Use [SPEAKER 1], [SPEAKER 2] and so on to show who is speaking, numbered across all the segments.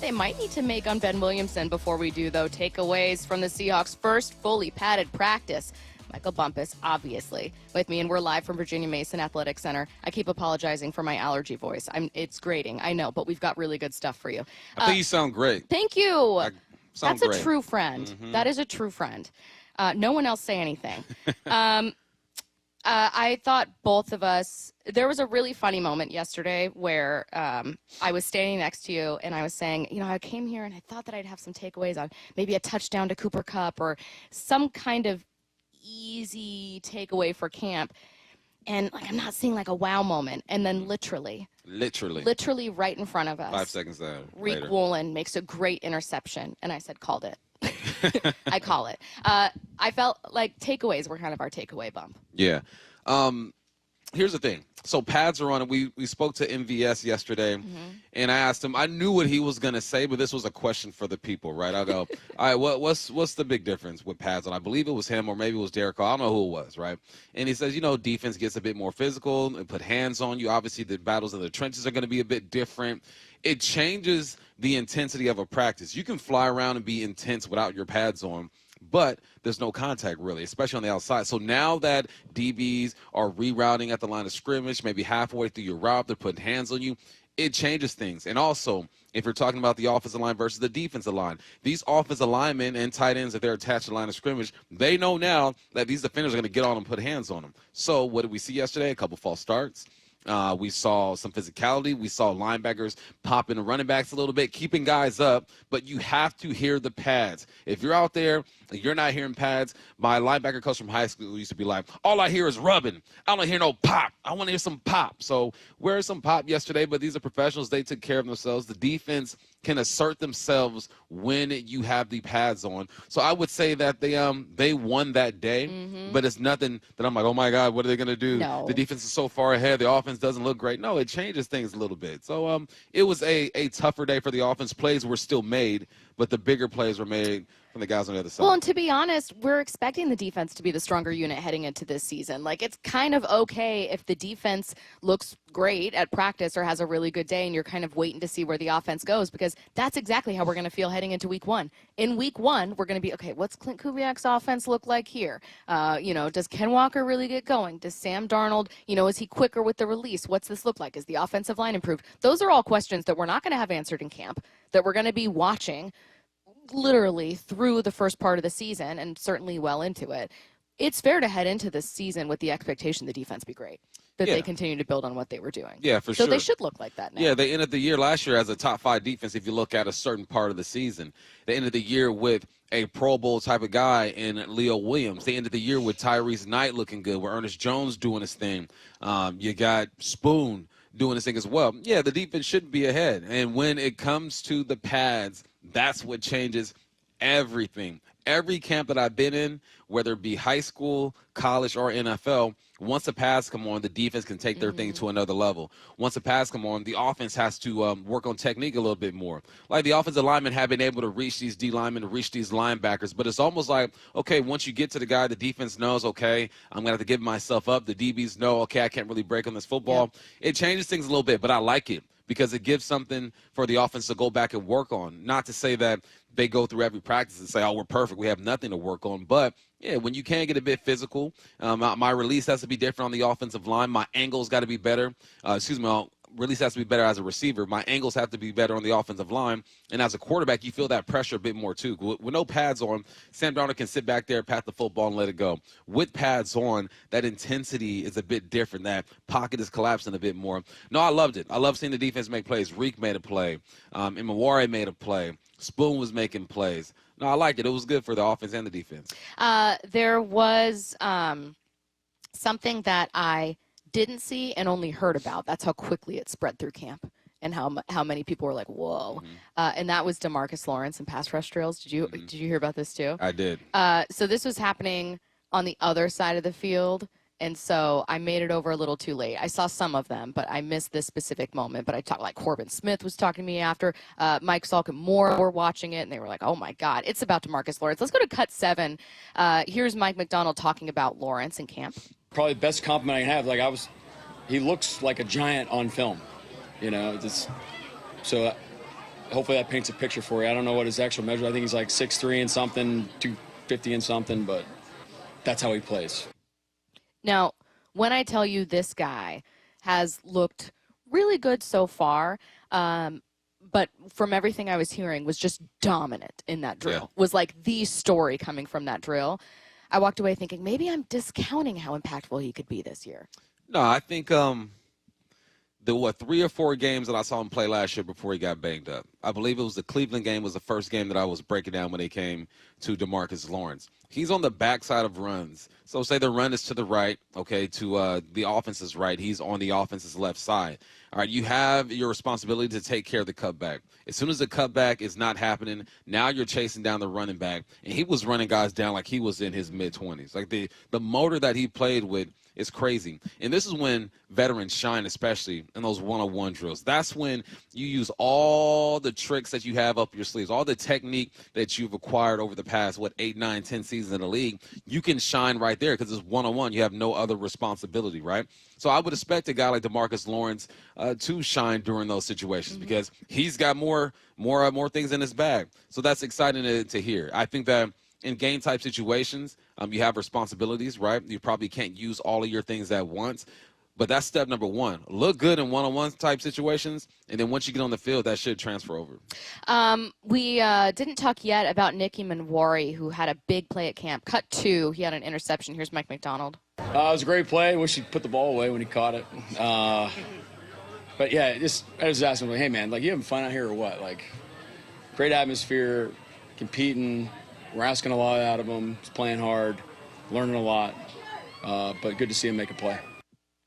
[SPEAKER 1] they might need to make on Ben Williamson before we do, though. Takeaways from the Seahawks' first fully padded practice. Michael Bumpus, obviously, with me, and we're live from Virginia Mason Athletic Center. I keep apologizing for my allergy voice. It's grating, I know, but we've got really good stuff for you.
[SPEAKER 2] I think you sound great.
[SPEAKER 1] Thank you. That's
[SPEAKER 2] great.
[SPEAKER 1] A true friend. Mm-hmm. That is a true friend. No one else say anything. I thought both of us, there was a really funny moment yesterday where I was standing next to you and I was saying, you know, I came here and I thought that I'd have some takeaways on maybe a touchdown to Cooper Kupp or some kind of easy takeaway for camp. And like, I'm not seeing like a wow moment. And then literally right in front of us,
[SPEAKER 2] 5 seconds
[SPEAKER 1] Reek Woolen makes a great interception. And I said, called it. I call it. I felt like takeaways were kind of our takeaway, Bump.
[SPEAKER 2] Yeah. Here's the thing. So pads are on. We spoke to MVS yesterday, and I asked him. I knew what he was going to say, but this was a question for the people, right? I'll go, all right, what's the big difference with pads on? I believe it was him, or maybe it was Derek Carr. I don't know who it was, right? And he says, you know, defense gets a bit more physical and put hands on you. Obviously, the battles in the trenches are going to be a bit different. It changes the intensity of a practice. You can fly around and be intense without your pads on, but there's no contact really, especially on the outside. So now that DBs are rerouting at the line of scrimmage, maybe halfway through your route, they're putting hands on you, it changes things. And also, if you're talking about the offensive line versus the defensive line, these offensive linemen and tight ends, if they're attached to the line of scrimmage, they know now that these defenders are going to get on them and put hands on them. So what did we see yesterday? A couple false starts. We saw some physicality. We saw linebackers popping the running backs a little bit, keeping guys up, but you have to hear the pads. If you're out there and you're not hearing pads, my linebacker coach from high school used to be like, all I hear is rubbing. I don't hear no pop. I want to hear some pop. So where's some pop yesterday, but these are professionals. They took care of themselves. The defense can assert themselves when you have the pads on. So I would say that they won that day, but it's nothing that I'm like, oh, my God, what are they going to do?
[SPEAKER 1] No.
[SPEAKER 2] The defense is so far ahead. The offense doesn't look great. No, it changes things a little bit. So it was a tougher day for the offense. Plays were still made, but the bigger plays were made from the guys on the other side.
[SPEAKER 1] Well, and to be honest, we're expecting the defense to be the stronger unit heading into this season. Like, it's kind of okay if the defense looks great at practice or has a really good day and you're kind of waiting to see where the offense goes, because that's exactly how we're going to feel heading into week one. In week one, we're going to be, okay, what's Clint Kubiak's offense look like here? You know, does Ken Walker really get going? Does Sam Darnold, you know, is he quicker with the release? What's this look like? Is the offensive line improved? Those are all questions that we're not going to have answered in camp, that we're going to be watching literally through the first part of the season and certainly well into it. It's fair to head into this season with the expectation the defense be great, that they continue to build on what they were doing.
[SPEAKER 2] Yeah, for sure.
[SPEAKER 1] So they should look like that now.
[SPEAKER 2] Yeah, they ended the year last year as a top 5 defense if you look at a certain part of the season. They ended the year with a Pro Bowl type of guy in Leo Williams. They ended the year with Tyrese Knight looking good, with Ernest Jones doing his thing. You got Spoon doing his thing as well. Yeah, the defense should be ahead. And when it comes to the pads, that's what changes everything. Every camp that I've been in, whether it be high school, college, or NFL, once the pads come on, the defense can take their thing to another level. Once the pads come on, the offense has to work on technique a little bit more. Like the offensive linemen have been able to reach these D linemen, to reach these linebackers, but it's almost like, okay, once you get to the guy, the defense knows, okay, I'm going to have to give myself up. The DBs know, okay, I can't really break on this football. Yeah. It changes things a little bit, but I like it because it gives something for the offense to go back and work on. Not to say that they go through every practice and say, oh, we're perfect, we have nothing to work on. But, yeah, when you can get a bit physical, my release has to be different on the offensive line. My angle's got to be better. My release has to be better as a receiver. My angles have to be better on the offensive line. And as a quarterback, you feel that pressure a bit more, too. With no pads on, Sam Darnold can sit back there, pat the football, and let it go. With pads on, that intensity is a bit different. That pocket is collapsing a bit more. No, I loved it. I love seeing the defense make plays. Reek made a play. Emmanwori made a play. Spoon was making plays. No, I liked it. It was good for the offense and the defense.
[SPEAKER 1] There was something that I didn't see and only heard about. That's how quickly it spread through camp and how many people were like, whoa. And that was Demarcus Lawrence and pass rush drills. Did you hear about this too?
[SPEAKER 2] I did.
[SPEAKER 1] So this was happening on the other side of the field. And so I made it over a little too late. I saw some of them, but I missed this specific moment. But I talked, like Corbin Smith was talking to me after. Mike Salk and Moore were watching it, and they were like, oh, my God, it's about Demarcus Lawrence. Let's go to cut 7. Here's Mike McDonald talking about Lawrence in camp.
[SPEAKER 3] Probably the best compliment I can have. He looks like a giant on film, you know. So hopefully that paints a picture for you. I don't know what his actual measure. I think he's like 6'3" and something, 250 and something, but that's how he plays.
[SPEAKER 1] Now, when I tell you this guy has looked really good so far, but from everything I was hearing was just dominant in that drill, was like the story coming from that drill. I walked away thinking maybe I'm discounting how impactful he could be this year.
[SPEAKER 2] No, I think the 3 or 4 games that I saw him play last year before he got banged up. I believe it was the Cleveland game was the first game that I was breaking down when they came to Demarcus Lawrence. He's on the backside of runs. So say the run is to the right, okay, to the offense's right. He's on the offense's left side. All right, you have your responsibility to take care of the cutback. As soon as the cutback is not happening, now you're chasing down the running back. And he was running guys down like he was in his mid-20s. Like the motor that he played with is crazy. And this is when veterans shine, especially in those one-on-one drills. That's when you use all the tricks that you have up your sleeves, all the technique that you've acquired over the past, 8, 9, 10 seasons in the league. You can shine right there because it's one-on-one. You have no other responsibility, right? So I would expect a guy like Demarcus Lawrence to shine during those situations because he's got more things in his bag. So that's exciting to hear. I think that in game-type situations, you have responsibilities, right? You probably can't use all of your things at once. But that's step number one. Look good in one-on-one type situations, and then once you get on the field, that should transfer over.
[SPEAKER 1] We didn't talk yet about Emmanwori, who had a big play at camp. Cut 2, he had an interception. Here's Mike McDonald.
[SPEAKER 3] It was a great play. Wish he put the ball away when he caught it. But, yeah, I was asking him, hey, man, like, you having fun out here or what? Like, great atmosphere, competing. We're asking a lot out of him. He's playing hard, learning a lot. But good to see him make a play.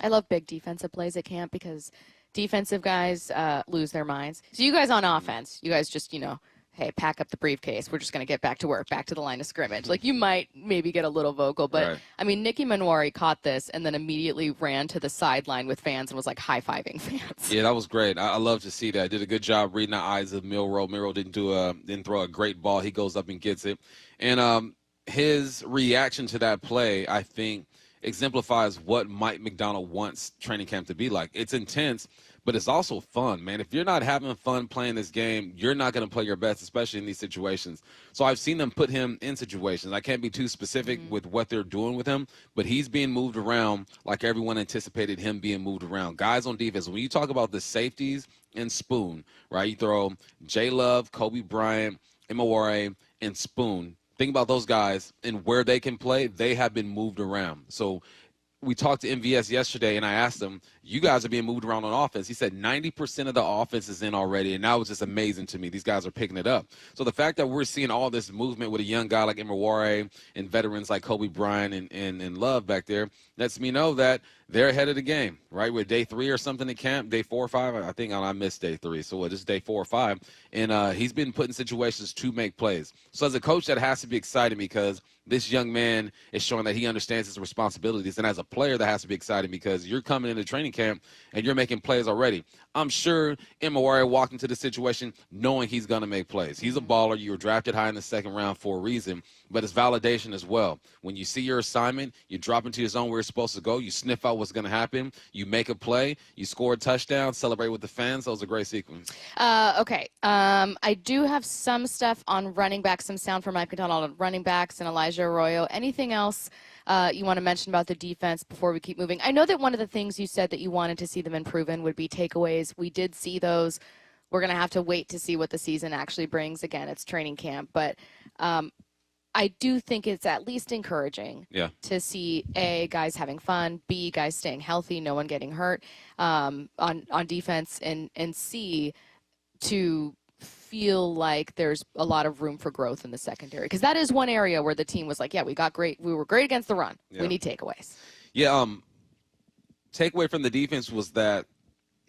[SPEAKER 1] I love big defensive plays at camp because defensive guys lose their minds. So you guys on offense, you guys just, hey, pack up the briefcase. We're just going to get back to work, back to the line of scrimmage. Like, you might maybe get a little vocal, but,
[SPEAKER 2] right.
[SPEAKER 1] I mean, Emmanwori caught this and then immediately ran to the sideline with fans and was, like, high-fiving fans.
[SPEAKER 2] Yeah, that was great. I love to see that. Did a good job reading the eyes of Milroe. Milroe didn't throw a great ball. He goes up and gets it. And his reaction to that play, I think, exemplifies what Mike McDonald wants training camp to be like. It's intense, but it's also fun, man. If you're not having fun playing this game, you're not going to play your best, especially in these situations. So I've seen them put him in situations. I can't be too specific with what they're doing with him, but he's being moved around like everyone anticipated him being moved around. Guys on defense, when you talk about the safeties and Spoon, right, you throw J. Love, Kobe Bryant, Emmanwori, and Spoon. Think about those guys and where they can play. They have been moved around. So we talked to MVS yesterday, and I asked him, you guys are being moved around on offense. He said 90% of the offense is in already, and that was just amazing to me. These guys are picking it up. So the fact that we're seeing all this movement with a young guy like Emmanwori and veterans like Kobe Bryant and Love back there lets me know that they're ahead of the game, right? We're day 3 or something at camp, day 4 or 5. I think I missed day 3, so this is day 4 or 5. And he's been put in situations to make plays. So as a coach, that has to be exciting because this young man is showing that he understands his responsibilities. And as a player, that has to be exciting because you're coming into training camp and you're making plays already. I'm sure Emmanwori walked into the situation knowing he's going to make plays. He's a baller. You were drafted high in the 2nd round for a reason, but it's validation as well. When you see your assignment, you drop into your zone where you're supposed to go, you sniff out what's going to happen, you make a play, you score a touchdown, celebrate with the fans. That was a great sequence.
[SPEAKER 1] Okay. I do have some stuff on running backs, some sound from Mike McDonald on running backs and Elijah Arroyo. Anything else you want to mention about the defense before we keep moving? I know that one of the things you said that you wanted to see them improve in would be takeaways. We did see those. We're going to have to wait to see what the season actually brings. Again, it's training camp. But I do think it's at least encouraging to see, A, guys having fun, B, guys staying healthy, no one getting hurt on defense, and C, to feel like there's a lot of room for growth in the secondary. Because that is one area where the team was like, yeah, we were great against the run. Yeah. We need takeaways.
[SPEAKER 2] Yeah, takeaway from the defense was that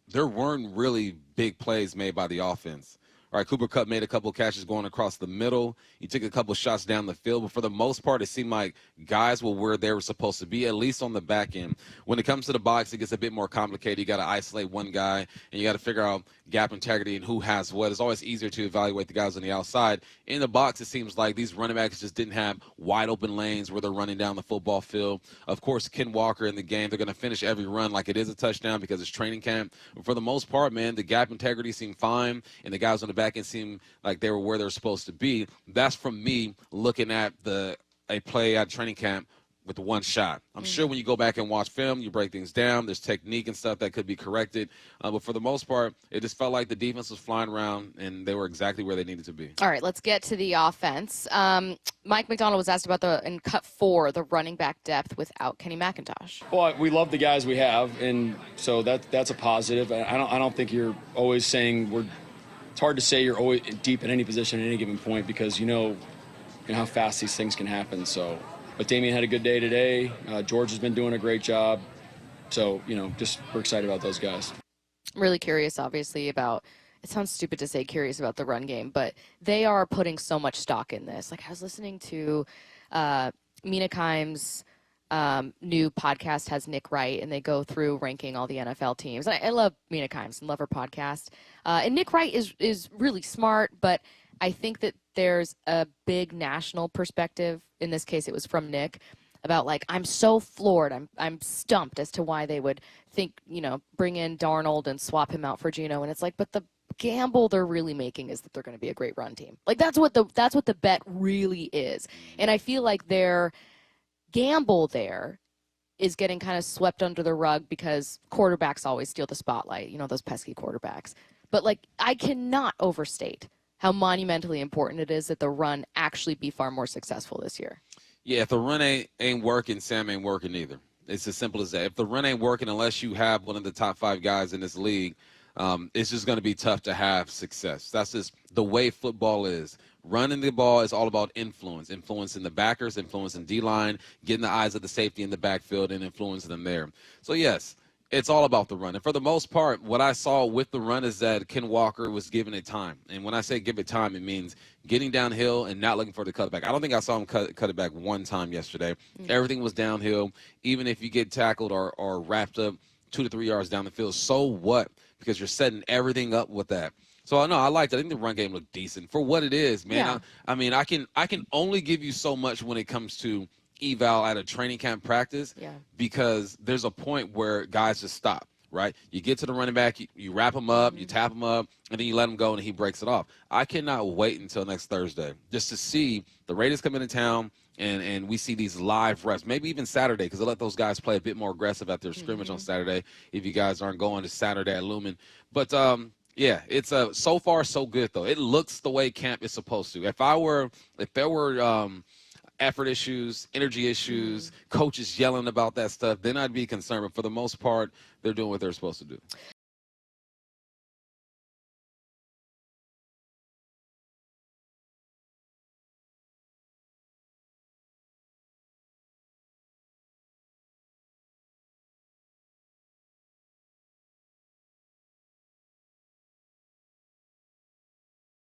[SPEAKER 2] there weren't really big plays made by the offense. All right, Cooper Kupp made a couple catches going across the middle. He took a couple shots down the field. But for the most part, it seemed like guys were where they were supposed to be, at least on the back end. When it comes to the box, it gets a bit more complicated. You got to isolate one guy, and you got to figure out gap integrity and who has what. It's always easier to evaluate the guys on the outside. In the box, it seems like these running backs just didn't have wide open lanes where they're running down the football field. Of course, Ken Walker in the game, they're going to finish every run like it is a touchdown because it's training camp. But for the most part, man, the gap integrity seemed fine, and the guys on the back end seemed like they were where they're supposed to be. That's from me looking at a play at training camp with one shot. I'm sure when you go back and watch film, you break things down. There's technique and stuff that could be corrected. But for the most part, it just felt like the defense was flying around, and they were exactly where they needed to be.
[SPEAKER 1] All right, let's get to the offense. Mike McDonald was asked about in cut 4, the running back depth without Kenny McIntosh.
[SPEAKER 3] Well, we love the guys we have, and so that's a positive. I don't think you're always saying it's hard to say you're always deep in any position at any given point because you know how fast these things can happen. So. But Damian had a good day today. George has been doing a great job. So, just we're excited about those guys.
[SPEAKER 1] I'm really curious, obviously, about – it sounds stupid to say curious about the run game, but they are putting so much stock in this. Like, I was listening to Mina Kimes' new podcast has Nick Wright, and they go through ranking all the NFL teams. I love Mina Kimes and love her podcast. And Nick Wright is really smart, but I think that there's a big national perspective. In this case, it was from Nick about like, I'm so floored. I'm stumped as to why they would think, bring in Darnold and swap him out for Geno. And it's like, but the gamble they're really making is that they're going to be a great run team. Like that's what the bet really is. And I feel like their gamble there is getting kind of swept under the rug because quarterbacks always steal the spotlight, those pesky quarterbacks. But like, I cannot overstate how monumentally important it is that the run actually be far more successful this year.
[SPEAKER 2] Yeah, if the run ain't working, Sam ain't working either. It's as simple as that. If the run ain't working, unless you have one of the top 5 guys in this league, it's just going to be tough to have success. That's just the way football is. Running the ball is all about influencing the backers, influencing D-line, getting the eyes of the safety in the backfield, and influencing them there. So, yes, it's all about the run. And for the most part, what I saw with the run is that Ken Walker was giving it time. And when I say give it time, it means getting downhill and not looking for the cutback. I don't think I saw him cut it back one time yesterday. Everything was downhill. Even if you get tackled or wrapped up 2 to 3 yards down the field, so what? Because you're setting everything up with that. So, no, I liked it. I think the run game looked decent. For what it is, man,
[SPEAKER 1] Yeah.
[SPEAKER 2] I mean, I can only give you so much when it comes to eval at a training camp practice because there's a point where guys just stop, right? You get to the running back, you wrap him up, you tap him up, and then you let him go and he breaks it off. I cannot wait until next Thursday just to see the Raiders come into town and we see these live reps, maybe even Saturday because they let those guys play a bit more aggressive at their scrimmage on Saturday if you guys aren't going to Saturday at Lumen. But, yeah, it's so far so good, though. It looks the way camp is supposed to. If there were effort issues, energy issues, coaches yelling about that stuff, then I'd be concerned. But for the most part, they're doing what they're supposed to do.